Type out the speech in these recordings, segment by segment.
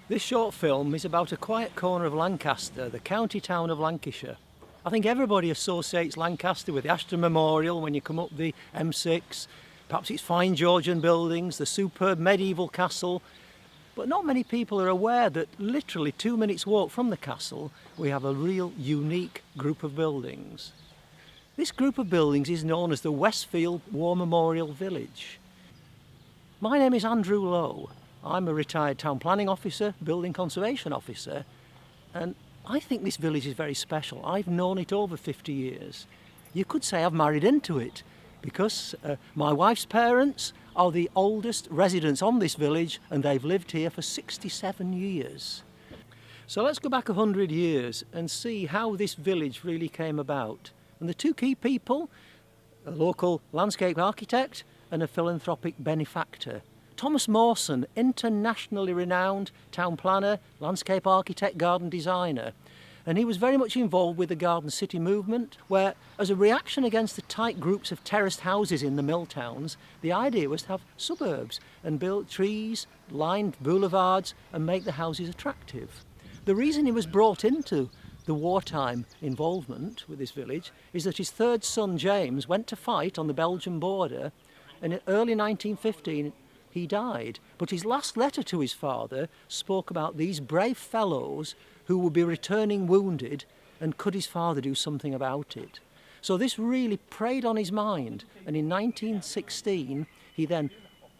This short film is about a quiet corner of Lancaster, the county town of Lancashire. I think everybody associates Lancaster with the Ashton Memorial when you come up the M6, perhaps its fine Georgian buildings, the superb medieval castle, but not many people are aware that literally 2 minutes walk from the castle we have a real unique group of buildings. This group of buildings is known as the Westfield War Memorial Village. My name is Andrew Lowe. I'm a retired town planning officer, building conservation officer, and I think this village is very special. I've known it over 50 years. You could say I've married into it because my wife's parents are the oldest residents on this village and they've lived here for 67 years. So let's go back 100 years and see how this village really came about. And the two key people, a local landscape architect and a philanthropic benefactor. Thomas Mawson, internationally renowned town planner, landscape architect, garden designer. And he was very much involved with the Garden City movement, where, as a reaction against the tight groups of terraced houses in the mill towns, the idea was to have suburbs and build trees, lined boulevards, and make the houses attractive. The reason he was brought into the wartime involvement with this village is that his third son, James, went to fight on the Belgian border, and in early 1915, he died. But his last letter to his father spoke about these brave fellows who would be returning wounded, and could his father do something about it? So this really preyed on his mind, and in 1916 he then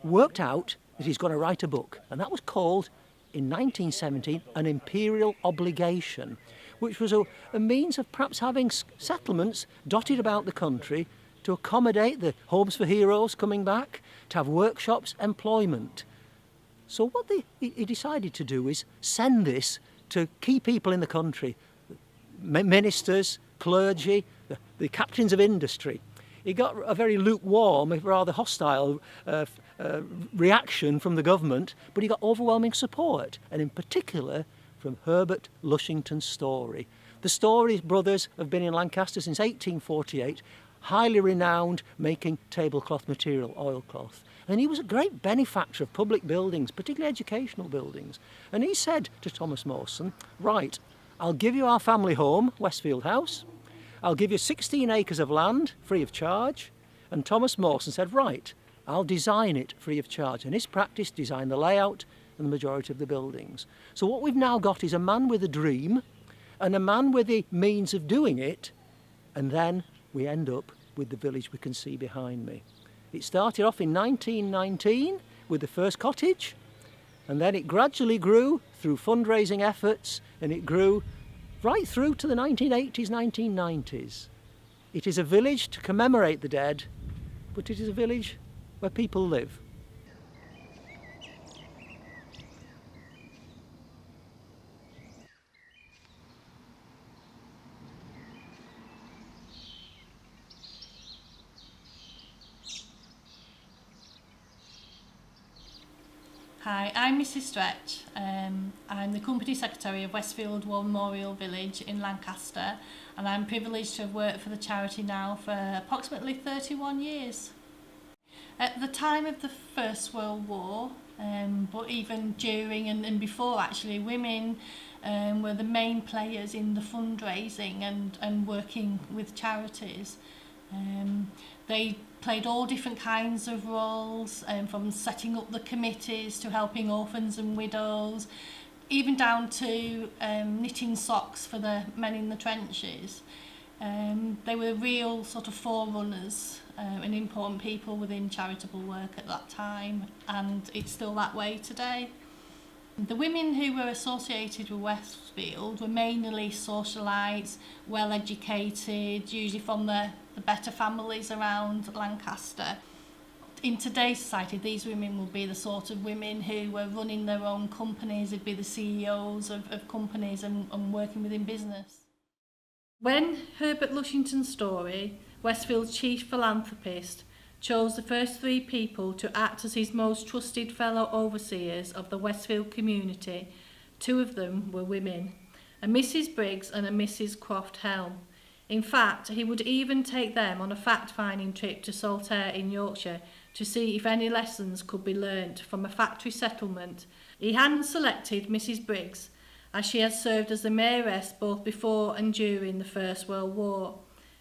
worked out that he's going to write a book, and that was called, in 1917, An Imperial Obligation, which was a means of perhaps having settlements dotted about the country to accommodate the Homes for Heroes coming back, to have workshops, employment. So what he decided to do is send this to key people in the country, ministers, clergy, the captains of industry. He got a very lukewarm, rather hostile reaction from the government, but he got overwhelming support, and in particular from Herbert Lushington Story. The Story brothers have been in Lancaster since 1848, highly renowned, making tablecloth material, oilcloth. And he was a great benefactor of public buildings, particularly educational buildings. And he said to Thomas Mawson, right, I'll give you our family home, Westfield House. I'll give you 16 acres of land, free of charge. And Thomas Mawson said, right, I'll design it free of charge. And his practice designed the layout and the majority of the buildings. So what we've now got is a man with a dream and a man with the means of doing it. And then we end up with the village we can see behind me. It started off in 1919 with the first cottage, and then it gradually grew through fundraising efforts, and it grew right through to the 1980s, 1990s. It is a village to commemorate the dead, but it is a village where people live. Hi, I'm Mrs Stretch. I'm the Company Secretary of Westfield War Memorial Village in Lancaster, and I'm privileged to have worked for the charity now for approximately 31 years. At the time of the First World War, but even during and before actually, women were the main players in the fundraising and working with charities. They played all different kinds of roles, from setting up the committees to helping orphans and widows, even down to knitting socks for the men in the trenches. They were real sort of forerunners and important people within charitable work at that time, and it's still that way today. The women who were associated with Westfield were mainly socialites, well educated, usually from the better families around Lancaster. In today's society, these women will be the sort of women who were running their own companies, they'd be the CEOs of companies and working within business. When Herbert Lushington Story, Westfield's chief philanthropist, chose the first 3 people to act as his most trusted fellow overseers of the Westfield community, 2 of them were women, a Mrs Briggs and a Mrs Croft Helm. In fact, he would even take them on a fact-finding trip to Saltaire in Yorkshire to see if any lessons could be learnt from a factory settlement. He hadn't selected Mrs Briggs, as she had served as the mayoress both before and during the First World War.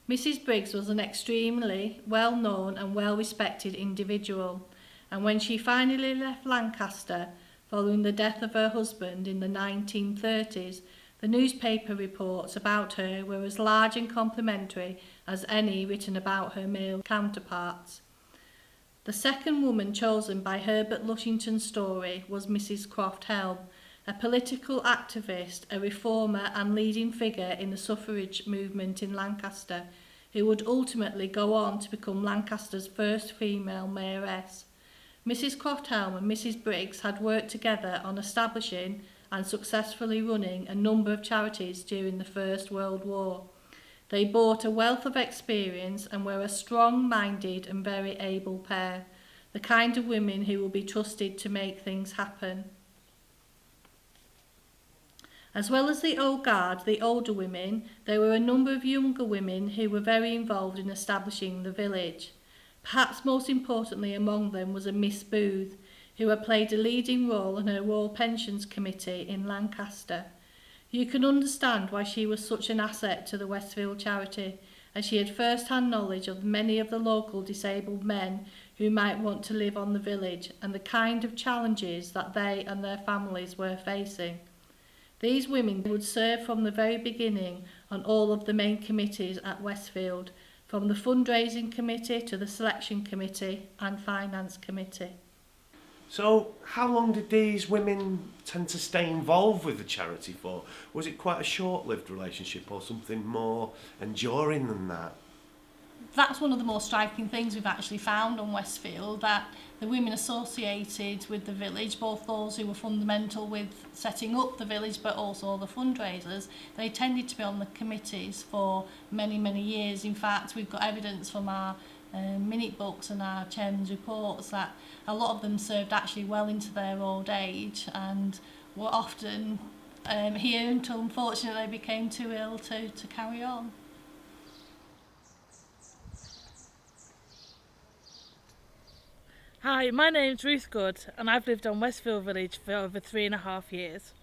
Mrs Briggs was an extremely well-known and well-respected individual, and when she finally left Lancaster, following the death of her husband in the 1930s, the newspaper reports about her were as large and complimentary as any written about her male counterparts. The second woman chosen by Herbert Lushington's story was Mrs Croft Helm, a political activist, a reformer and leading figure in the suffrage movement in Lancaster, who would ultimately go on to become Lancaster's first female mayoress. Mrs Croft Helm and Mrs Briggs had worked together on establishing and successfully running a number of charities during the First World War. They brought a wealth of experience and were a strong-minded and very able pair, the kind of women who will be trusted to make things happen. As well as the old guard, the older women, there were a number of younger women who were very involved in establishing the village. Perhaps most importantly among them was a Miss Booth, who had played a leading role in her Royal Pensions Committee in Lancaster. You can understand why she was such an asset to the Westfield charity, as she had first-hand knowledge of many of the local disabled men who might want to live on the village and the kind of challenges that they and their families were facing. These women would serve from the very beginning on all of the main committees at Westfield, from the fundraising committee to the selection committee and finance committee. So, how long did these women tend to stay involved with the charity for? Was it quite a short-lived relationship or something more enduring than that? That's one of the more striking things we've actually found on Westfield, that the women associated with the village, both those who were fundamental with setting up the village but also the fundraisers, they tended to be on the committees for many, many years. In fact, we've got evidence from our minute books and our chairman's reports that a lot of them served actually well into their old age and were often here until unfortunately they became too ill to carry on. Hi, my name's Ruth Good and I've lived on Westfield Village for over 3.5 years.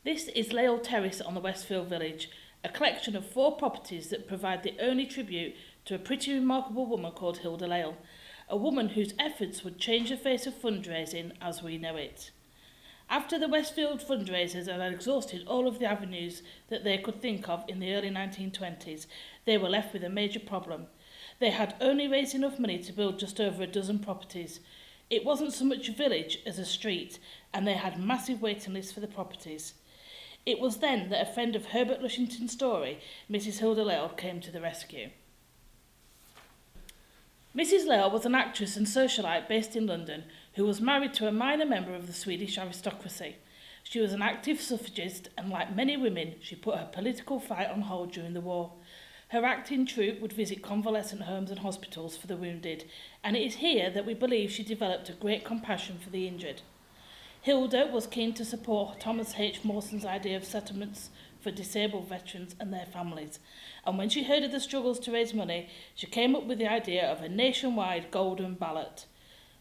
This is Lale Terrace on the Westfield Village, a collection of 4 properties that provide the only tribute to a pretty remarkable woman called Hilda Lale, a woman whose efforts would change the face of fundraising as we know it. After the Westfield fundraisers had exhausted all of the avenues that they could think of in the early 1920s, they were left with a major problem. They had only raised enough money to build just over a dozen properties. It wasn't so much a village as a street, and they had massive waiting lists for the properties. It was then that a friend of Herbert Lushington's story, Mrs Hilda Lale, came to the rescue. Mrs Lale was an actress and socialite based in London who was married to a minor member of the Swedish aristocracy. She was an active suffragist and, like many women, she put her political fight on hold during the war. Her acting troupe would visit convalescent homes and hospitals for the wounded, and it is here that we believe she developed a great compassion for the injured. Hilda was keen to support Thomas H. Mawson's idea of settlements for disabled veterans and their families, and when she heard of the struggles to raise money, she came up with the idea of a nationwide golden ballot.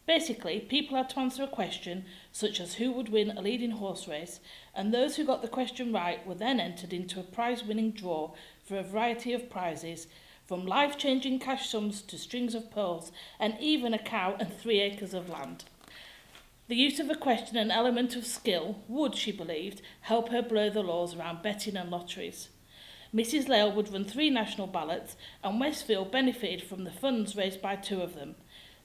Basically, people had to answer a question such as who would win a leading horse race, and those who got the question right were then entered into a prize-winning draw for a variety of prizes, from life-changing cash sums to strings of pearls, and even a cow and 3 acres of land. The use of a question and element of skill would, she believed, help her blur the laws around betting and lotteries. Mrs Lale would run 3 national ballots, and Westfield benefited from the funds raised by 2 of them.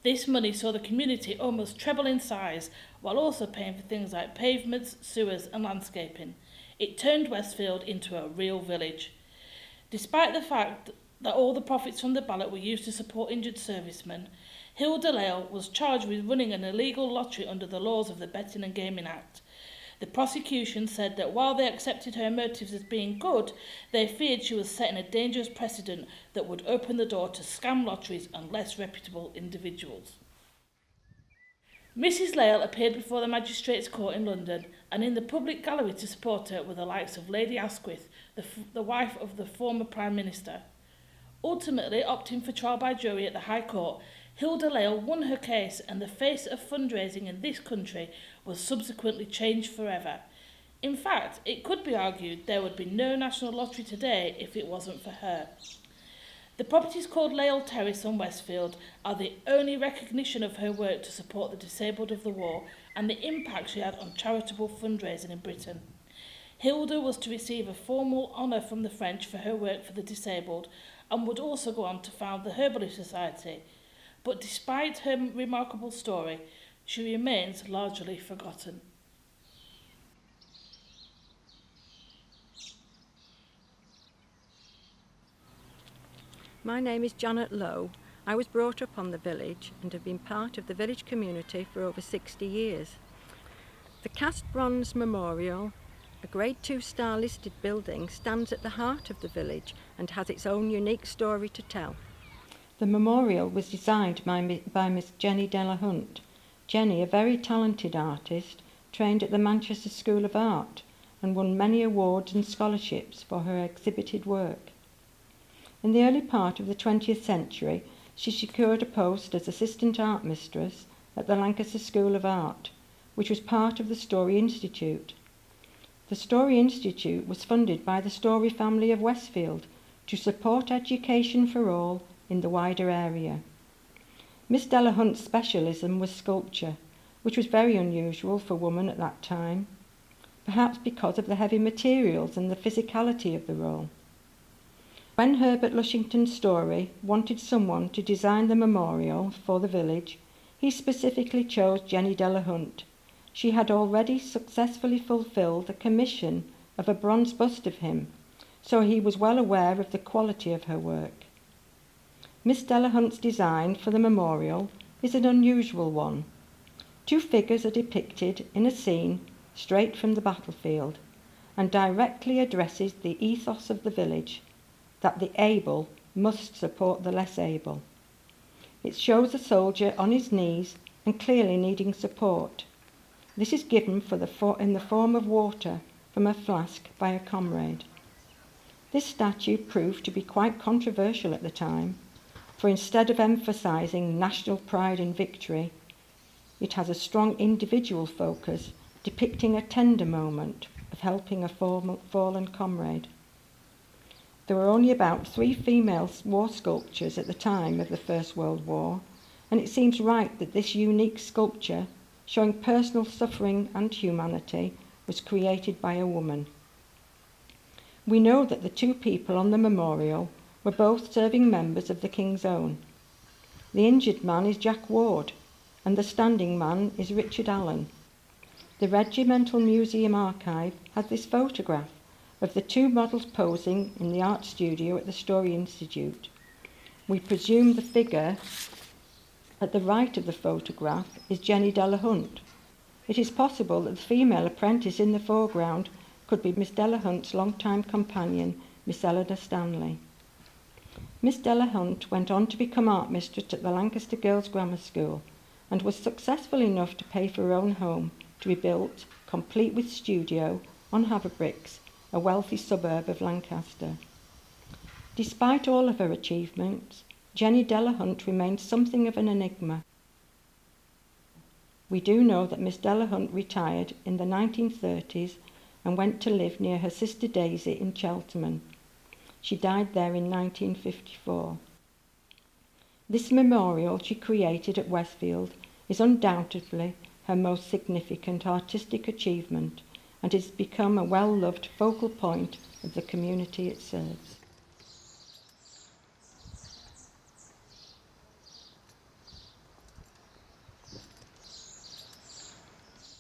This money saw the community almost treble in size, while also paying for things like pavements, sewers and landscaping. It turned Westfield into a real village. Despite the fact that all the profits from the ballot were used to support injured servicemen, Hilda Lale was charged with running an illegal lottery under the laws of the Betting and Gaming Act. The prosecution said that while they accepted her motives as being good, they feared she was setting a dangerous precedent that would open the door to scam lotteries and less reputable individuals. Mrs Lale appeared before the Magistrates' Court in London, and in the public gallery to support her were the likes of Lady Asquith, the wife of the former Prime Minister. Ultimately opting for trial by jury at the High Court, Hilda Lale won her case, and the face of fundraising in this country was subsequently changed forever. In fact, it could be argued there would be no national lottery today if it wasn't for her. The properties called Lale Terrace on Westfield are the only recognition of her work to support the disabled of the war and the impact she had on charitable fundraising in Britain. Hilda was to receive a formal honour from the French for her work for the disabled and would also go on to found the Herbalist Society. But despite her remarkable story, she remains largely forgotten. My name is Janet Lowe. I was brought up on the village and have been part of the village community for over 60 years. The cast bronze memorial, a Grade 2 star listed building, stands at the heart of the village and has its own unique story to tell. The memorial was designed by Miss Jenny Delahunt. Jenny, a very talented artist, trained at the Manchester School of Art and won many awards and scholarships for her exhibited work. In the early part of the 20th century, she secured a post as assistant art mistress at the Lancaster School of Art, which was part of the Story Institute. The Story Institute was funded by the Story family of Westfield to support education for all in the wider area. Miss Delahunt's specialism was sculpture, which was very unusual for women at that time, perhaps because of the heavy materials and the physicality of the role. When Herbert Lushington Story wanted someone to design the memorial for the village, he specifically chose Jenny Delahunt. She had already successfully fulfilled the commission of a bronze bust of him, so he was well aware of the quality of her work. Miss Delahunt's design for the memorial is an unusual one. Two figures are depicted in a scene straight from the battlefield and directly addresses the ethos of the village, that the able must support the less able. It shows a soldier on his knees and clearly needing support. This is given in the form of water from a flask by a comrade. This statue proved to be quite controversial at the time, for instead of emphasising national pride and victory, it has a strong individual focus depicting a tender moment of helping a fallen comrade. There were only about 3 female war sculptures at the time of the First World War, and it seems right that this unique sculpture, showing personal suffering and humanity, was created by a woman. We know that the 2 people on the memorial were both serving members of the King's Own. The injured man is Jack Ward, and the standing man is Richard Allen. The Regimental Museum Archive has this photograph of the 2 models posing in the art studio at the Story Institute. We presume the figure at the right of the photograph is Jenny Delahunt. It is possible that the female apprentice in the foreground could be Miss Delahunt's long-time companion, Miss Eleanor Stanley. Miss Delahunt went on to become art mistress at the Lancaster Girls' Grammar School and was successful enough to pay for her own home to be built, complete with studio, on Haverbricks, a wealthy suburb of Lancaster. Despite all of her achievements, Jenny Delahunt remained something of an enigma. We do know that Miss Delahunt retired in the 1930s and went to live near her sister Daisy in Cheltenham. She died there in 1954. This memorial she created at Westfield is undoubtedly her most significant artistic achievement, and has become a well-loved focal point of the community it serves.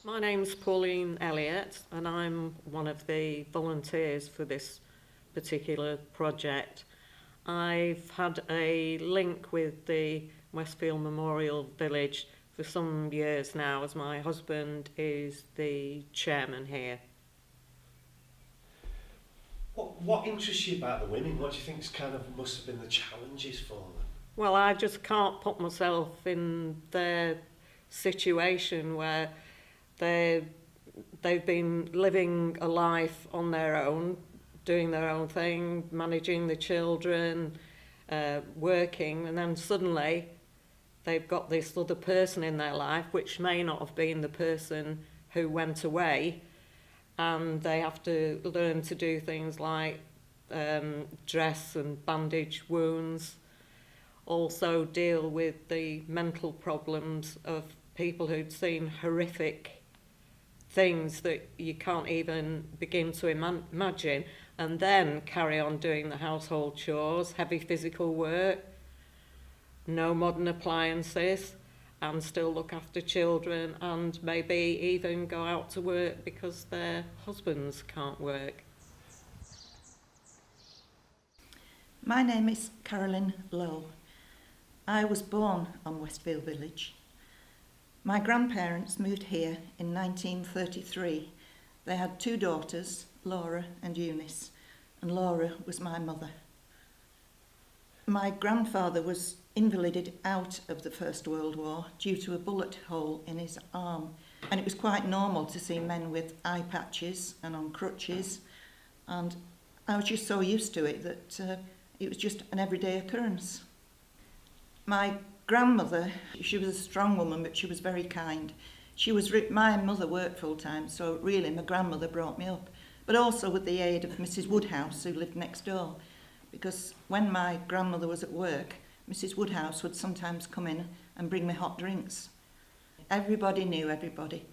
My name's Pauline Elliott, and I'm one of the volunteers for this particular project. I've had a link with the Westfield Memorial Village for some years now, as my husband is the chairman here. What interests you about the women? What do you think must have been the challenges for them? Well, I just can't put myself in their situation where they've been living a life on their own, doing their own thing, managing the children, working, and then suddenly they've got this other person in their life, which may not have been the person who went away, and they have to learn to do things like dress and bandage wounds, also deal with the mental problems of people who'd seen horrific things that you can't even begin to imagine, and then carry on doing the household chores, heavy physical work, no modern appliances, and still look after children, and maybe even go out to work because their husbands can't work. My name is Carolyn Lowe. I was born on Westfield Village. My grandparents moved here in 1933. They had 2 daughters, Laura and Eunice, and Laura was my mother. My grandfather was invalided out of the First World War due to a bullet hole in his arm, and it was quite normal to see men with eye patches and on crutches, and I was just so used to it that it was just an everyday occurrence. My grandmother, she was a strong woman, but she was very kind. My mother worked full time, so really my grandmother brought me up, but also with the aid of Mrs. Woodhouse, who lived next door, because when my grandmother was at work, Mrs. Woodhouse would sometimes come in and bring me hot drinks. Everybody knew everybody.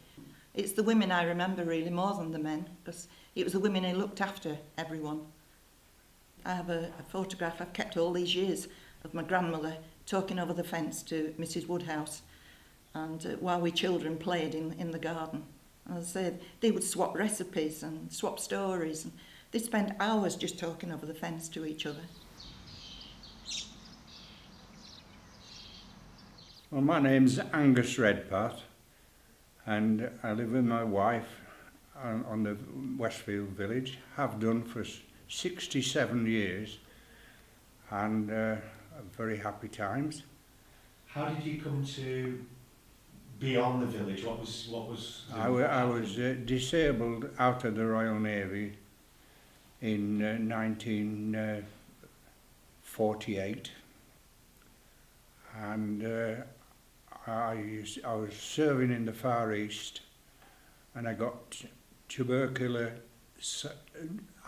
It's the women I remember really more than the men, because it was the women who looked after everyone. I have a photograph I've kept all these years of my grandmother talking over the fence to Mrs. Woodhouse, and while we children played in the garden. And as I said, they would swap recipes and swap stories, and they'd spend hours just talking over the fence to each other. Well, my name's Angus Redpath, and I live with my wife on the Westfield Village, have done for 67 years, and very happy times. How did you come to be on the village? What was? I was disabled out of the Royal Navy in 1948, and I was serving in the Far East, and I got tubercular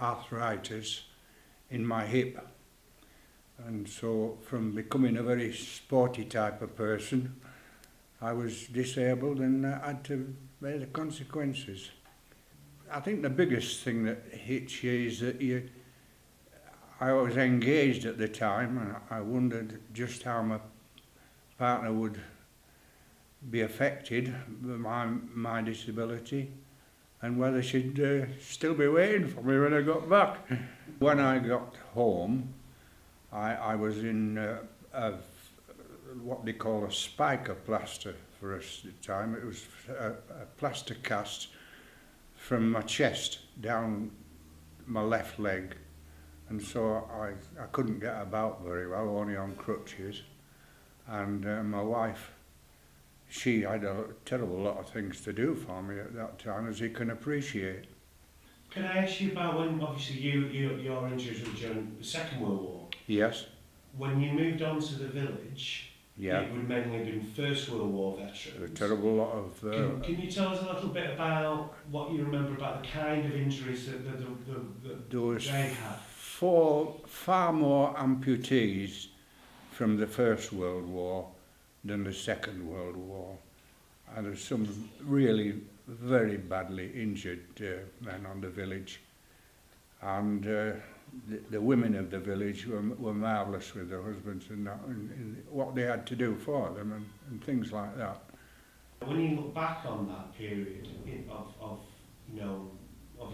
arthritis in my hip. And so from becoming a very sporty type of person, I was disabled and had to bear the consequences. I think the biggest thing that hits you is that I was engaged at the time, and I wondered just how my partner would be affected by my disability, and whether she'd still be waiting for me when I got back. When I got home, I was in what they call a spiker plaster for us at the time. It was a plaster cast from my chest down my left leg, and so I couldn't get about very well, only on crutches. And my wife, she had a terrible lot of things to do for me at that time, as you can appreciate. Can I ask you about when, obviously, your injuries were during the Second World War? Yes. When you moved on to the village, Yeah. it would mainly have been First World War veterans. A terrible lot of... Can you tell us a little bit about what you remember about the kind of injuries that there was they had? far more amputees from the First World War than the Second World War. And there's some really very badly injured men on the village. And the women of the village were marvellous with their husbands and that, and what they had to do for them and things like that. When you look back on that period of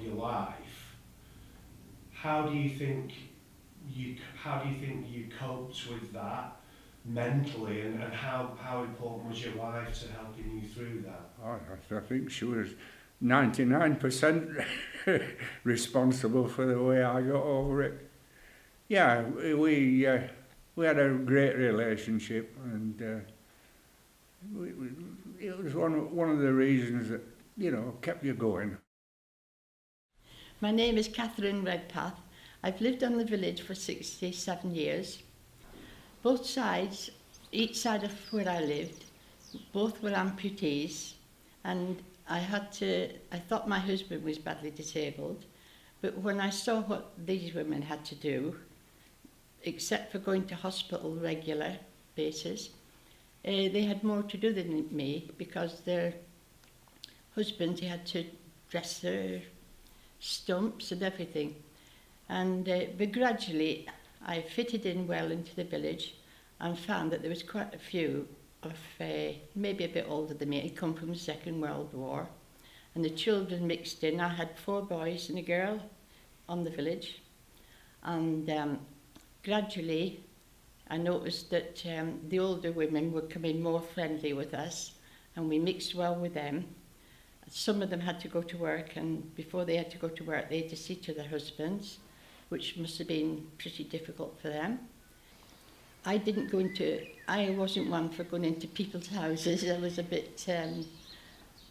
your life, how do you think you coped with that mentally, and how important was your wife to helping you through that? I think she was 99% responsible for the way I got over it. Yeah, we had a great relationship, and it was one of the reasons that, kept you going. My name is Catherine Redpath. I've lived on the village for 67 years. Both sides each side of where I lived, both were amputees, and I thought my husband was badly disabled, but when I saw what these women had to do, except for going to hospital regular basis, they had more to do than me, because their husbands, they had to dress their stumps and everything. And but gradually I fitted in well into the village and found that there was quite a few of maybe a bit older than me. I'd come from the Second World War, and the children mixed in. I had 4 boys and a girl on the village, and gradually I noticed that the older women were becoming more friendly with us, and we mixed well with them. Some of them had to go to work, and before they had to go to work, they had to see to their husbands, which must have been pretty difficult for them. I wasn't one for going into people's houses. I was a bit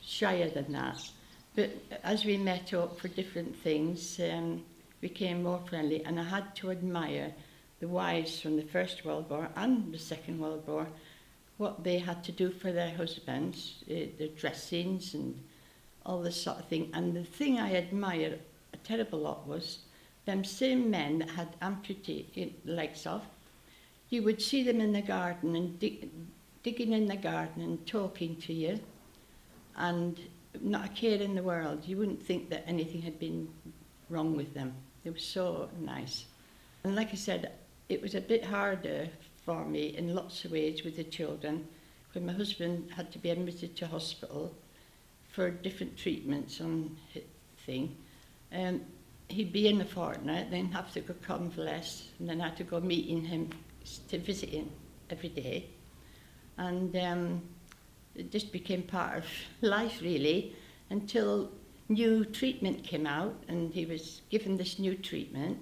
shyer than that. But as we met up for different things, we became more friendly, and I had to admire the wives from the First World War and the Second World War, what they had to do for their husbands, their dressings and all this sort of thing. And the thing I admire a terrible lot was them same men that had amputated legs off. You would see them in the garden and digging in the garden and talking to you, and not a care in the world. You wouldn't think that anything had been wrong with them. They were so nice. And like I said, it was a bit harder for me in lots of ways with the children, when my husband had to be admitted to hospital for different treatments on his thing. He'd be in a fortnight, then have to go convalesce, and then I had to go meeting him to visit him every day. And it just became part of life, really, until new treatment came out, and he was given this new treatment,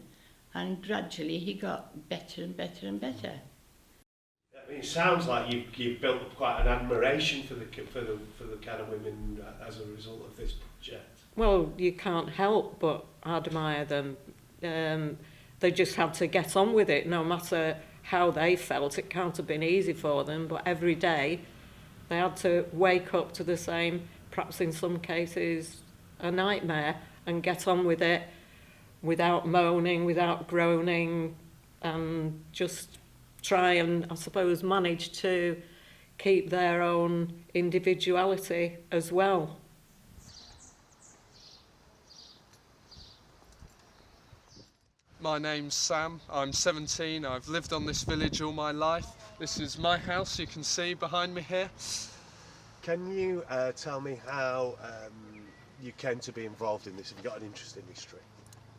and gradually he got better and better and better. I mean, it sounds like you've built up quite an admiration for the kind of women as a result of this project. Well, you can't help but admire them. They just had to get on with it, no matter how they felt. It can't have been easy for them, but every day they had to wake up to the same, perhaps in some cases a nightmare, and get on with it without moaning, without groaning, and just try and, I suppose, manage to keep their own individuality as well. My name's Sam, I'm 17, I've lived on this village all my life. This is my house, you can see behind me here. Can you tell me how you came to be involved in this? Have you got an interest in history?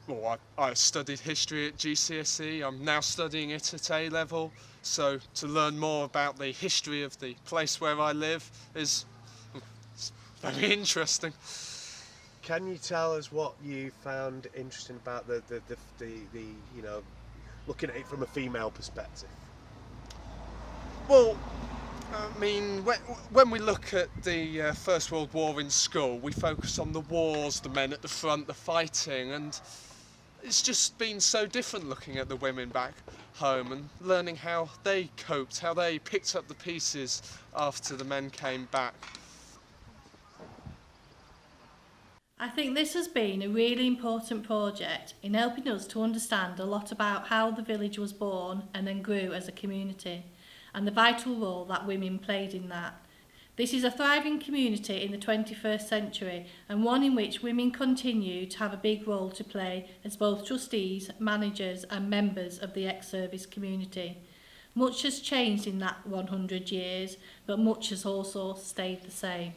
Well, I studied history at GCSE, I'm now studying it at A-level, so to learn more about the history of the place where I live is very interesting. Can you tell us what you found interesting about the you know, looking at it from a female perspective? Well, I mean, when we look at the First World War in school, we focus on the wars, the men at the front, the fighting, and it's just been so different looking at the women back home and learning how they coped, how they picked up the pieces after the men came back. I think this has been a really important project in helping us to understand a lot about how the village was born and then grew as a community, and the vital role that women played in that. This is a thriving community in the 21st century, and one in which women continue to have a big role to play as both trustees, managers and members of the ex-service community. Much has changed in that 100 years, but much has also stayed the same.